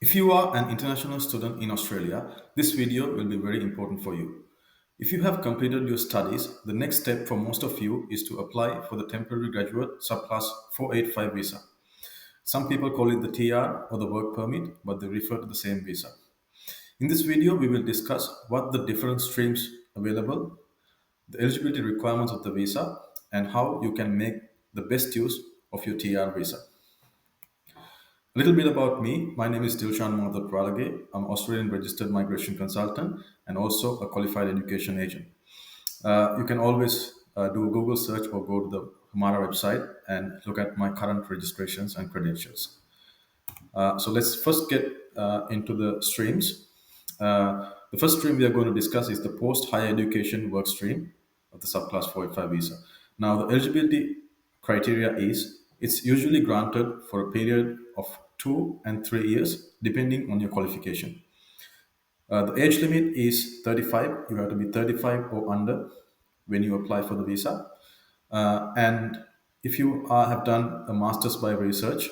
If you are an international student in Australia, this video will be very important for you. If you have completed your studies, the next step for most of you is to apply for the temporary graduate subclass 485 visa. Some people call it the TR or the work permit, but they refer to the same visa. In this video, we will discuss what the different streams available, the eligibility requirements of the visa, and how you can make the best use of your TR visa. A little bit about me. My name is Dilshan Mohammad Pralage. I'm Australian registered migration consultant and also a qualified education agent. You can always do a Google search or go to the Hamara website and look at my current registrations and credentials. So let's first get into the streams. The first stream we are going to discuss is the post higher education work stream of the subclass 485 visa. Now, the eligibility criteria is it's usually granted for a period of 2 and 3 years, depending on your qualification. The age limit is 35. You have to be 35 or under when you apply for the visa. And if you have done a master's by research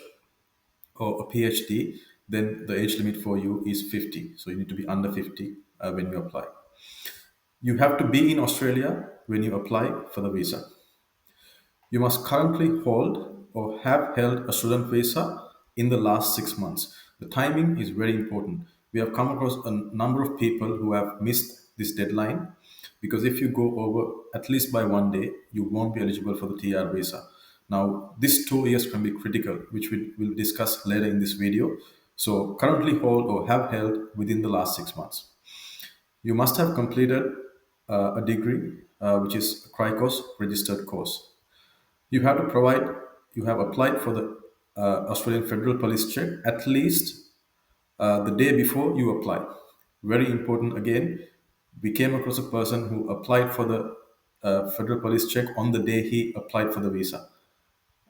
or a PhD, then the age limit for you is 50. So you need to be under 50 when you apply. You have to be in Australia when you apply for the visa. You must currently hold or have held a student visa in the last 6 months. The timing is very important. We have come across a number of people who have missed this deadline because if you go over at least by one day, you won't be eligible for the TR visa. Now, these 2 years can be critical, which we will discuss later in this video. So, currently hold or have held within the last 6 months. You must have completed a degree, which is a CRICOS registered course. You have to provide, you have applied for the Australian Federal Police check at least the day before you apply. Very important again, we came across a person who applied for the Federal Police check on the day he applied for the visa.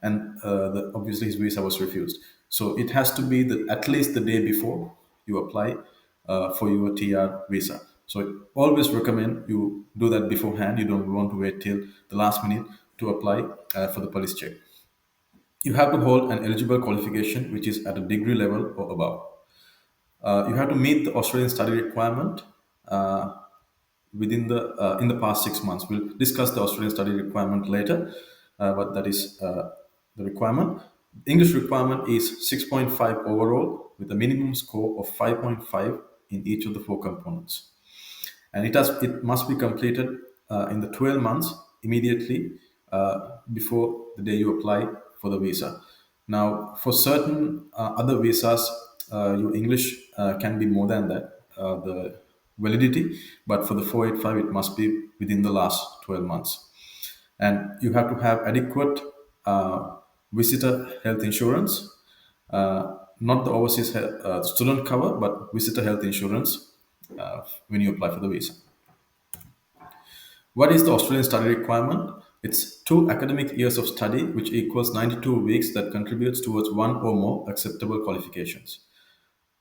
And obviously his visa was refused. So it has to be at least the day before you apply for your TR visa. So I always recommend you do that beforehand. You don't want to wait till the last minute to apply for the police check. You have to hold an eligible qualification which is at a degree level or above. You have to meet the Australian study requirement within the in the past 6 months. We'll discuss the Australian study requirement later, but that is the requirement. English requirement is 6.5 overall with a minimum score of 5.5 in each of the four components, and it must be completed in the 12 months immediately before the day you apply for the visa. Now, for certain other visas, your English can be more than that, the validity, but for the 485, it must be within the last 12 months. And you have to have adequate visitor health insurance, not the overseas student cover, but visitor health insurance when you apply for the visa. What is the Australian study requirement? It's 2 academic years of study, which equals 92 weeks that contributes towards one or more acceptable qualifications.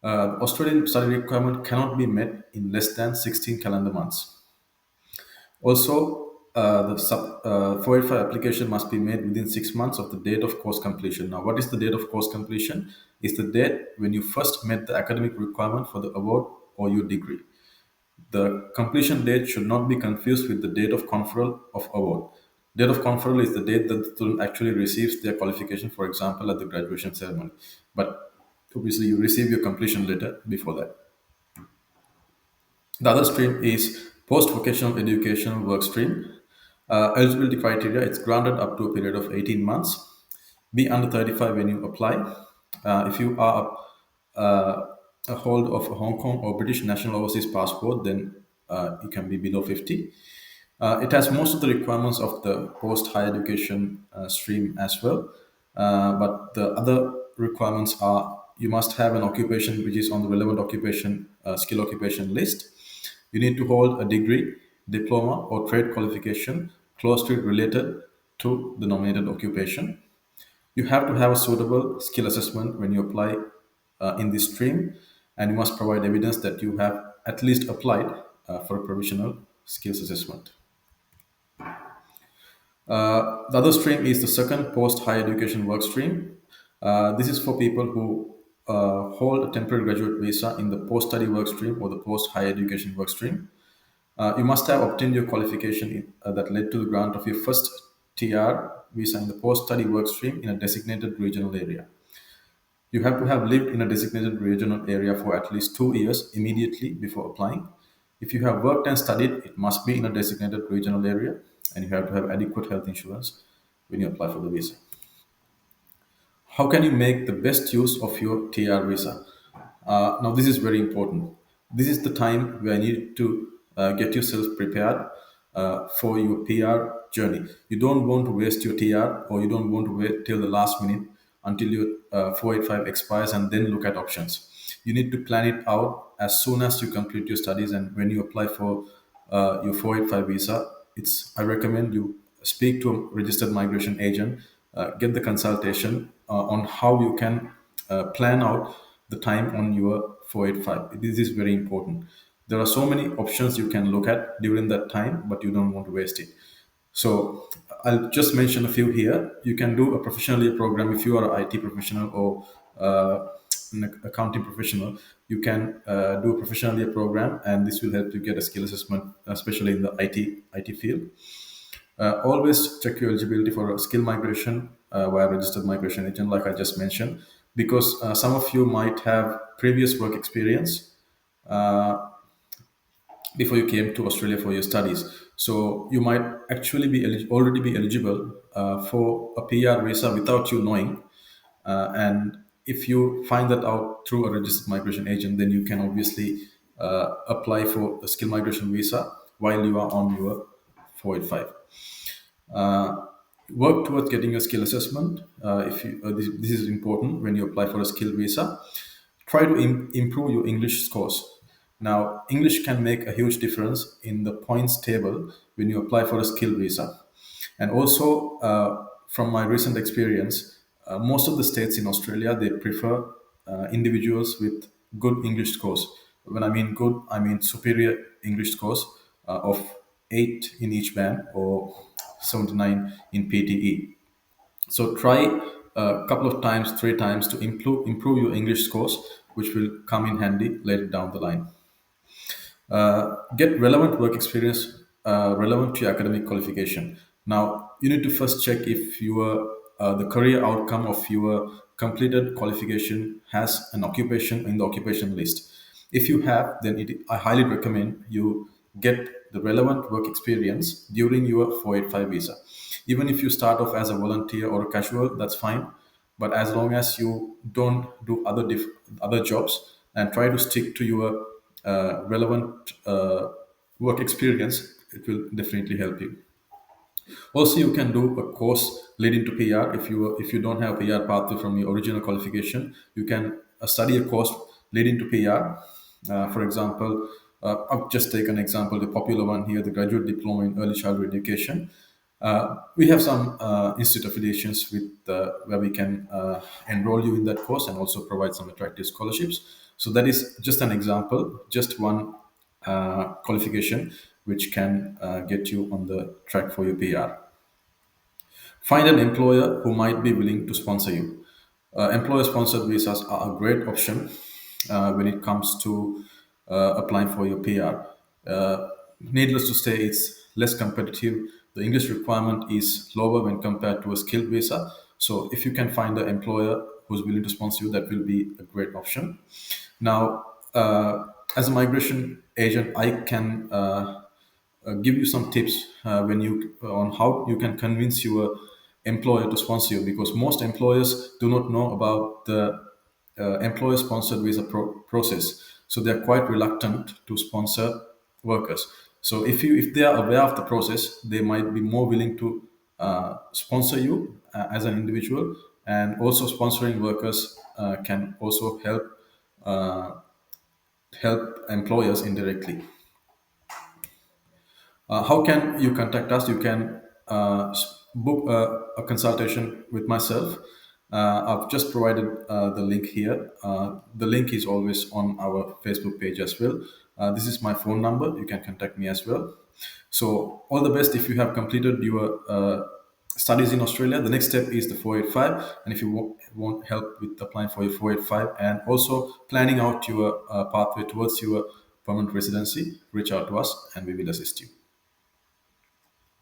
The Australian study requirement cannot be met in less than 16 calendar months. Also, the 485 application must be made within 6 months of the date of course completion. Now, what is the date of course completion? It's the date when you first met the academic requirement for the award or your degree. The completion date should not be confused with the date of conferral of award. Date of conferral is the date that the student actually receives their qualification, for example, at the graduation ceremony. But obviously, you receive your completion letter before that. The other stream is post-vocational education work stream. Eligibility criteria, it's granted up to a period of 18 months. Be under 35 when you apply. If you are a hold of a Hong Kong or British national overseas passport, then you can be below 50. It has most of the requirements of the post higher education stream as well. But the other requirements are you must have an occupation which is on the relevant occupation skill occupation list. You need to hold a degree, diploma, or trade qualification closely related to the nominated occupation. You have to have a suitable skill assessment when you apply in this stream, and you must provide evidence that you have at least applied for a provisional skills assessment. The other stream is the second post higher education work stream. This is for people who hold a temporary graduate visa in the post-study work stream or the post-higher education work stream. You must have obtained your qualification that led to the grant of your first TR visa in the post-study work stream in a designated regional area. You have to have lived in a designated regional area for at least 2 years immediately before applying. If you have worked and studied, it must be in a designated regional area, and you have to have adequate health insurance when you apply for the visa. How can you make the best use of your TR visa? Now, this is very important. This is the time where you need to get yourself prepared for your PR journey. You don't want to waste your TR, or you don't want to wait till the last minute until your 485 expires and then look at options. You need to plan it out as soon as you complete your studies, and when you apply for your 485 visa, I recommend you speak to a registered migration agent, get the consultation on how you can plan out the time on your 485. This is very important. There are so many options you can look at during that time, but you don't want to waste it. So I'll just mention a few here. You can do a professional year program if you are an IT professional or an accounting professional. You can do a professional year program, and this will help you get a skill assessment, especially in the IT field. Always check your eligibility for a skill migration via registered migration agent, like I just mentioned, because some of you might have previous work experience before you came to Australia for your studies. So you might actually already be eligible for a PR visa without you knowing. And if you find that out through a registered migration agent, then you can obviously apply for a skill migration visa while you are on your 485. Uh, Work towards getting a skill assessment. If you, this is important when you apply for a skill visa. Try to improve your English scores. Now, English can make a huge difference in the points table when you apply for a skill visa. And also, from my recent experience, most of the states in Australia, they prefer individuals with good English scores. When I mean good, I mean superior English scores of 8 in each band or 79 in PTE. So try a couple of times, 3 times to improve your English scores, which will come in handy later down the line. Get relevant work experience relevant to your academic qualification. Now, you need to first check if the career outcome of your completed qualification has an occupation in the occupation list. If you have, then I highly recommend you get the relevant work experience during your 485 visa. Even if you start off as a volunteer or a casual, that's fine. But as long as you don't do other jobs and try to stick to your relevant work experience, it will definitely help you. Also, you can do a course leading to PR. If you don't have PR pathway from your original qualification, you can study a course leading to PR. For example, I'll just take an example, the popular one here, the graduate diploma in early childhood education. We have some institute affiliations with where we can enroll you in that course and also provide some attractive scholarships. So that is just an example, just one qualification which can get you on the track for your PR. Find an employer who might be willing to sponsor you. Employer sponsored visas are a great option when it comes to applying for your PR. Needless to say, it's less competitive. The English requirement is lower when compared to a skilled visa. So, if you can find an employer who's willing to sponsor you, that will be a great option. Now, as a migration agent, I can give you some tips when you on how you can convince your employer to sponsor you, because most employers do not know about the employer sponsored visa process, so they're quite reluctant to sponsor workers. So if they are aware of the process, they might be more willing to sponsor you as an individual. And also sponsoring workers can also help employers indirectly. How can you contact us? You can book a consultation with myself. I've just provided the link here. The link is always on our Facebook page as well. This is my phone number. You can contact me as well. So, all the best if you have completed your studies in Australia, the next step is the 485. And if you want help with applying for your 485 and also planning out your pathway towards your permanent residency, reach out to us and we will assist you.